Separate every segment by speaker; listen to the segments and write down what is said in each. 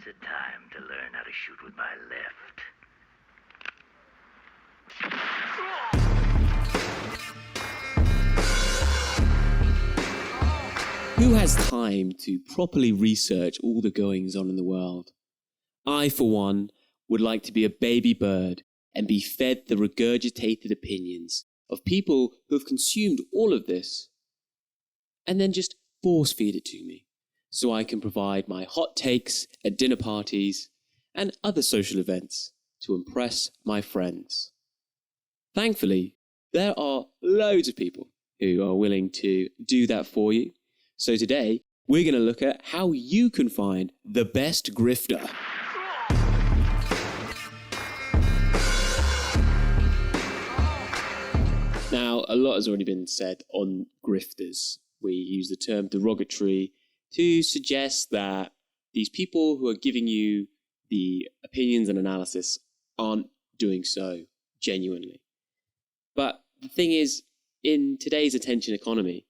Speaker 1: a time to learn how to shoot with my left.
Speaker 2: Who has time to properly research all the goings-on in the world? I, for one, would like to be a baby bird and be fed the regurgitated opinions of people who have consumed all of this and then just force-feed it to me so I can provide my hot takes at dinner parties and other social events to impress my friends. Thankfully, there are loads of people who are willing to do that for you. So today, we're going to look at how you can find the best grifter. Now, a lot has already been said on grifters. We use the term derogatory to suggest that these people who are giving you the opinions and analysis aren't doing so genuinely. But the thing is, in today's attention economy,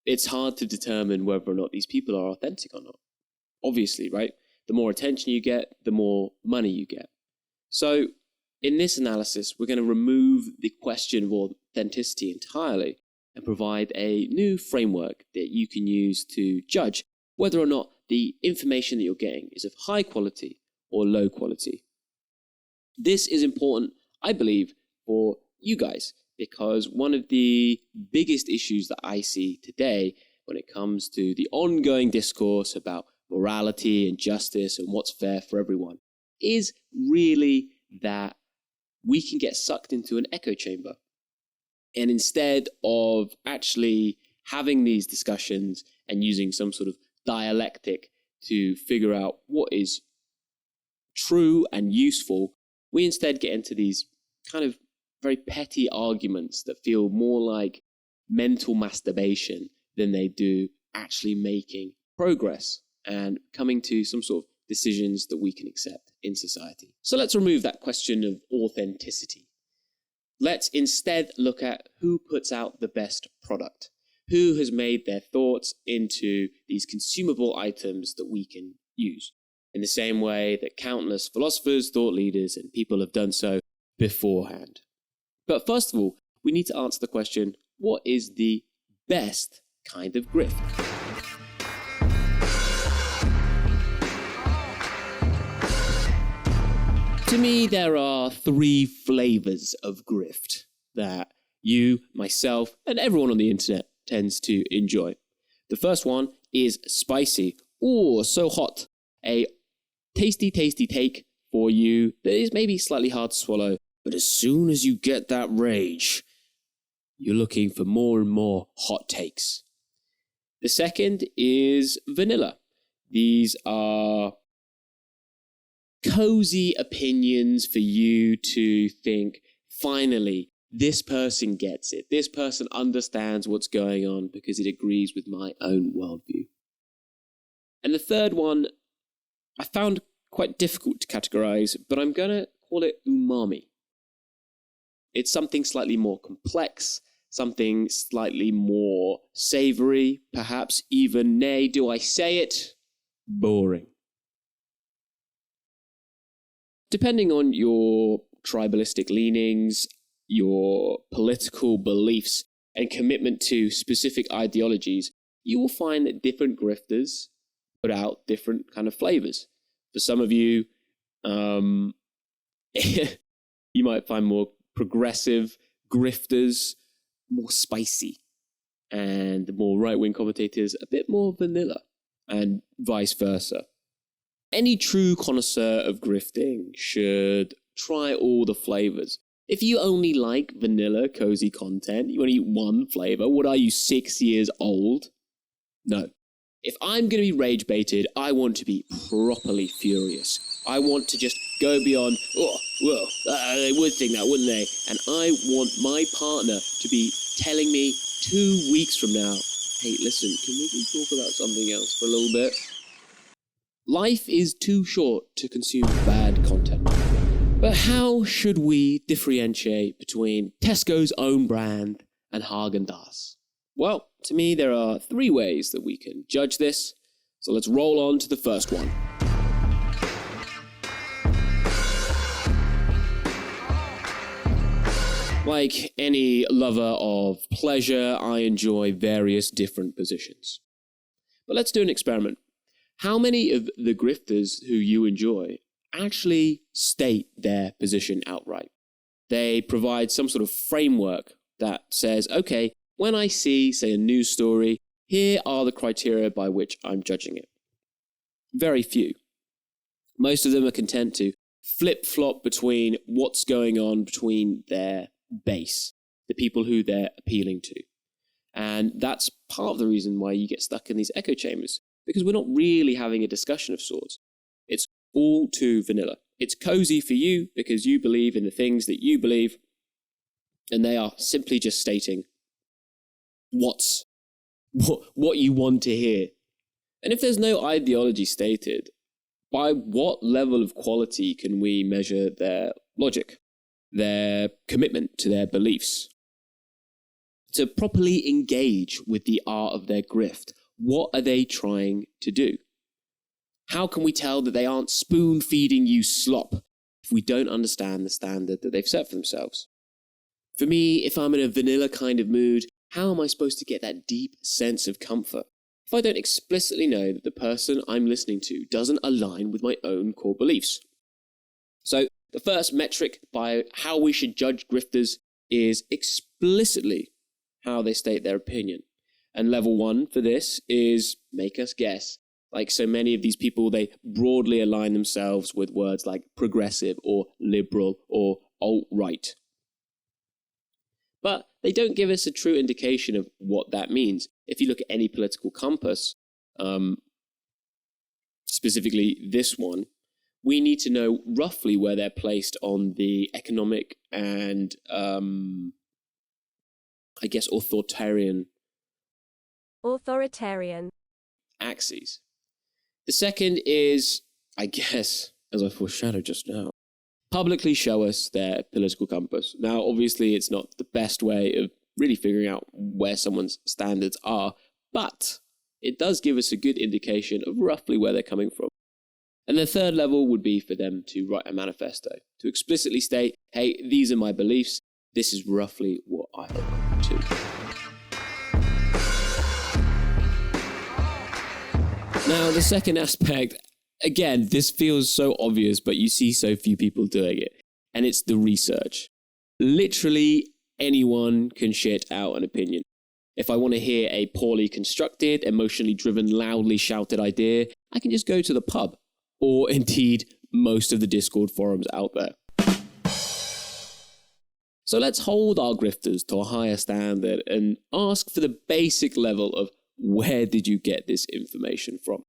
Speaker 2: it's hard to determine whether or not these people are authentic or not. Obviously, right? The more attention you get, the more money you get. So in this analysis, we're going to remove the question of authenticity entirely and provide a new framework that you can use to judge whether or not the information that you're getting is of high quality or low quality. This is important, I believe, for you guys, because one of the biggest issues that I see today when it comes to the ongoing discourse about morality and justice and what's fair for everyone is really that we can get sucked into an echo chamber. And instead of actually having these discussions and using some sort of dialectic to figure out what is true and useful, we instead get into these kind of very petty arguments that feel more like mental masturbation than they do actually making progress and coming to some sort of decisions that we can accept in society. So let's remove that question of authenticity. Let's instead look at who puts out the best product, who has made their thoughts into these consumable items that we can use, in the same way that countless philosophers, thought leaders, and people have done so beforehand. But first of all, we need to answer the question, what is the best kind of grift? To me, there are three flavors of grift that you, myself, and everyone on the internet tends to enjoy. The first one is spicy. Oh, so hot. A tasty, tasty take for you that is maybe slightly hard to swallow, but as soon as you get that rage, you're looking for more and more hot takes. The second is vanilla. These are cozy opinions for you to think, finally, this person gets it. This person understands what's going on because it agrees with my own worldview. And the third one, I found quite difficult to categorize, but I'm going to call it umami. It's something slightly more complex, something slightly more savory, perhaps even, nay, do I say it, boring. Depending on your tribalistic leanings, your political beliefs, and commitment to specific ideologies, you will find that different grifters put out different kind of flavors. For some of you, you might find more progressive grifters more spicy, and the more right-wing commentators a bit more vanilla, and vice versa. Any true connoisseur of grifting should try all the flavors. If you only like vanilla cozy content, you only eat one flavor, what are you, 6 years old? No. If I'm going to be rage baited, I want to be properly furious. I want to just go beyond, they would think that, wouldn't they? And I want my partner to be telling me 2 weeks from now, hey, listen, can we talk about something else for a little bit? Life is too short to consume bad content. But how should we differentiate between Tesco's own brand and Haagen-Dazs? Well, to me, there are 3 ways that we can judge this. So let's roll on to the first one. Like any lover of pleasure, I enjoy various different positions. But let's do an experiment. How many of the grifters who you enjoy actually state their position outright? They provide some sort of framework that says, okay, when I see, say, a news story, here are the criteria by which I'm judging it. Very few. Most of them are content to flip-flop between what's going on between their base, the people who they're appealing to. And that's part of the reason why you get stuck in these echo chambers, because we're not really having a discussion of sorts. It's all too vanilla. It's cozy for you because you believe in the things that you believe, and they are simply just stating what you want to hear. And if there's no ideology stated, by what level of quality can we measure their logic, their commitment to their beliefs? To properly engage with the art of their grift, what are they trying to do? How can we tell that they aren't spoon-feeding you slop if we don't understand the standard that they've set for themselves? For me, if I'm in a vanilla kind of mood, how am I supposed to get that deep sense of comfort if I don't explicitly know that the person I'm listening to doesn't align with my own core beliefs? So the first metric by how we should judge grifters is explicitly how they state their opinion. And level 1 for this is make us guess. Like so many of these people, they broadly align themselves with words like progressive or liberal or alt-right. But they don't give us a true indication of what that means. If you look at any political compass, specifically this one, we need to know roughly where they're placed on the economic and, authoritarian axes. The second is, I guess, as I foreshadowed just now, publicly show us their political compass. Now, obviously, it's not the best way of really figuring out where someone's standards are, but it does give us a good indication of roughly where they're coming from. And the third level would be for them to write a manifesto, to explicitly state, hey, these are my beliefs, this is roughly what I hold to. Now, the second aspect, again, this feels so obvious, but you see so few people doing it, and it's the research. Literally anyone can shit out an opinion. If I want to hear a poorly constructed, emotionally driven, loudly shouted idea, I can just go to the pub, or indeed most of the Discord forums out there. So let's hold our grifters to a higher standard and ask for the basic level of where did you get this information from?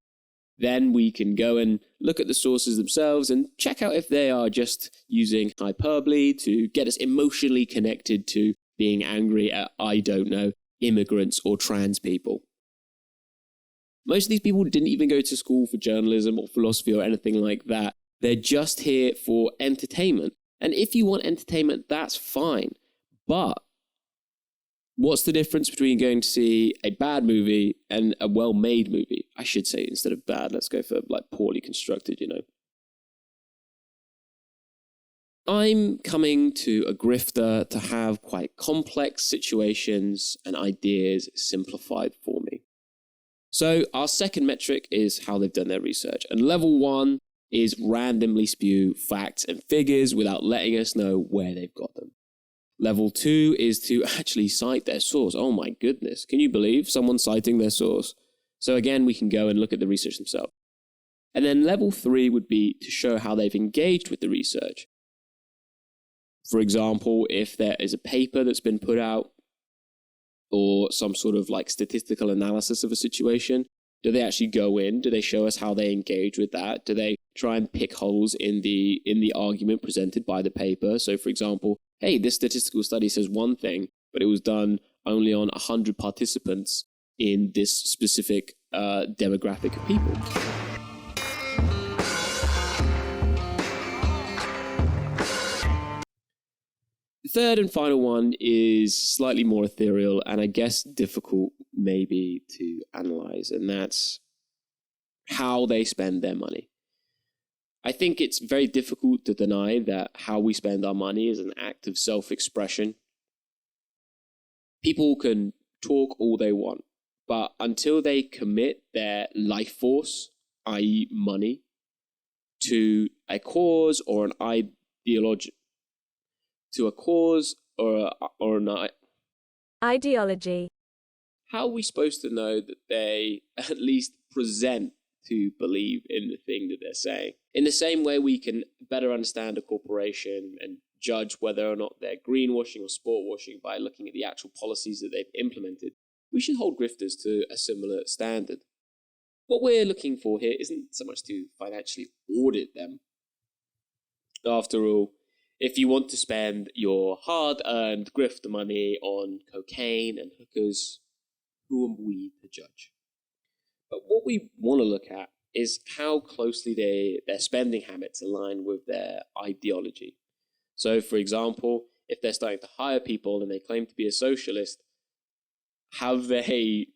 Speaker 2: Then we can go and look at the sources themselves and check out if they are just using hyperbole to get us emotionally connected to being angry at, I don't know, immigrants or trans people. Most of these people didn't even go to school for journalism or philosophy or anything like that. They're just here for entertainment. And if you want entertainment, that's fine. But what's the difference between going to see a bad movie and a well-made movie? I should say, instead of bad, let's go for like poorly constructed, you know. I'm coming to a grifter to have quite complex situations and ideas simplified for me. So our second metric is how they've done their research. And level 1 is randomly spew facts and figures without letting us know where they've got them. Level 2 is to actually cite their source. Oh my goodness, can you believe someone citing their source? So again, we can go and look at the research themselves. And then level 3 would be to show how they've engaged with the research. For example, if there is a paper that's been put out or some sort of like statistical analysis of a situation, do they actually go in? Do they show us how they engage with that? Do they try and pick holes in the argument presented by the paper? So for example, hey, this statistical study says one thing, but it was done only on 100 participants in this specific demographic of people. The third and final one is slightly more ethereal and I guess difficult maybe to analyze, and that's how they spend their money. I think it's very difficult to deny that how we spend our money is an act of self-expression. People can talk all they want, but until they commit their life force, i.e. money, to a cause or an ideology,
Speaker 3: ideology.
Speaker 2: How are we supposed to know that they at least present to believe in the thing that they're saying? In the same way we can better understand a corporation and judge whether or not they're greenwashing or sport washing by looking at the actual policies that they've implemented, we should hold grifters to a similar standard. What we're looking for here isn't so much to financially audit them. After all, if you want to spend your hard-earned grifter money on cocaine and hookers, who are we to judge? But what we want to look at is how closely their spending habits align with their ideology. So, for example, if they're starting to hire people and they claim to be a socialist, have they,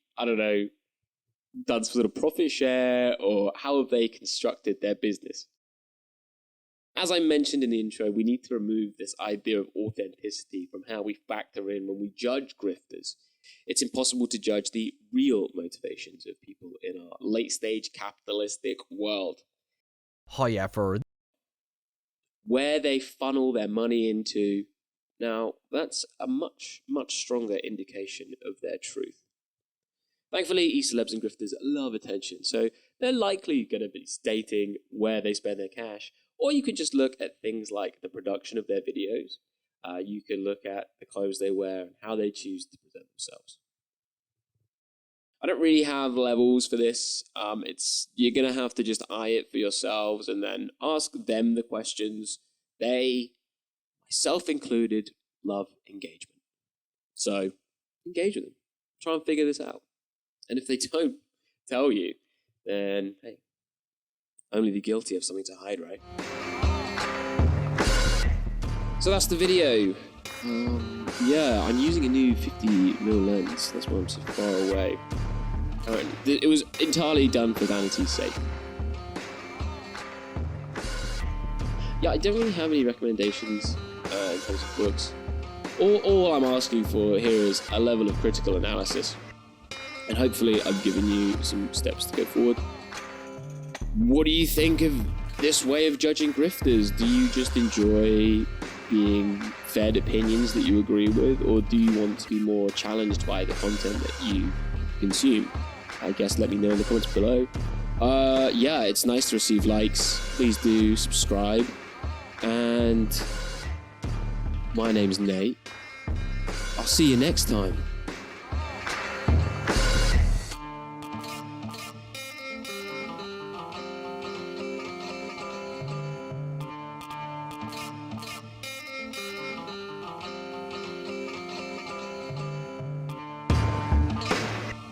Speaker 2: done some sort of profit share, or how have they constructed their business? As I mentioned in the intro, we need to remove this idea of authenticity from how we factor in when we judge grifters. It's impossible to judge the real motivations of people in our late-stage capitalistic world.
Speaker 4: However,
Speaker 2: where they funnel their money into, now that's a much, much stronger indication of their truth. Thankfully, e-celebs and grifters love attention, so they're likely going to be stating where they spend their cash. Or you can just look at things like the production of their videos. You can look at the clothes they wear and how they choose to present themselves. I don't really have levels for this. You're going to have to just eye it for yourselves and then ask them the questions. They, myself included, love engagement. So engage with them. Try and figure this out. And if they don't tell you, then hey, only the guilty have something to hide, right? So that's the video. I'm using a new 50mm lens. That's why I'm so far away. It was entirely done for vanity's sake. Yeah, I don't really have any recommendations in terms of books. All I'm asking for here is a level of critical analysis. And hopefully I've given you some steps to go forward. What do you think of this way of judging grifters? Do you just enjoy being fed opinions that you agree with, or do you want to be more challenged by the content that you consume? I guess let me know in the comments below. It's nice to receive likes. Please do subscribe. And my name's Nate. I'll see you next time.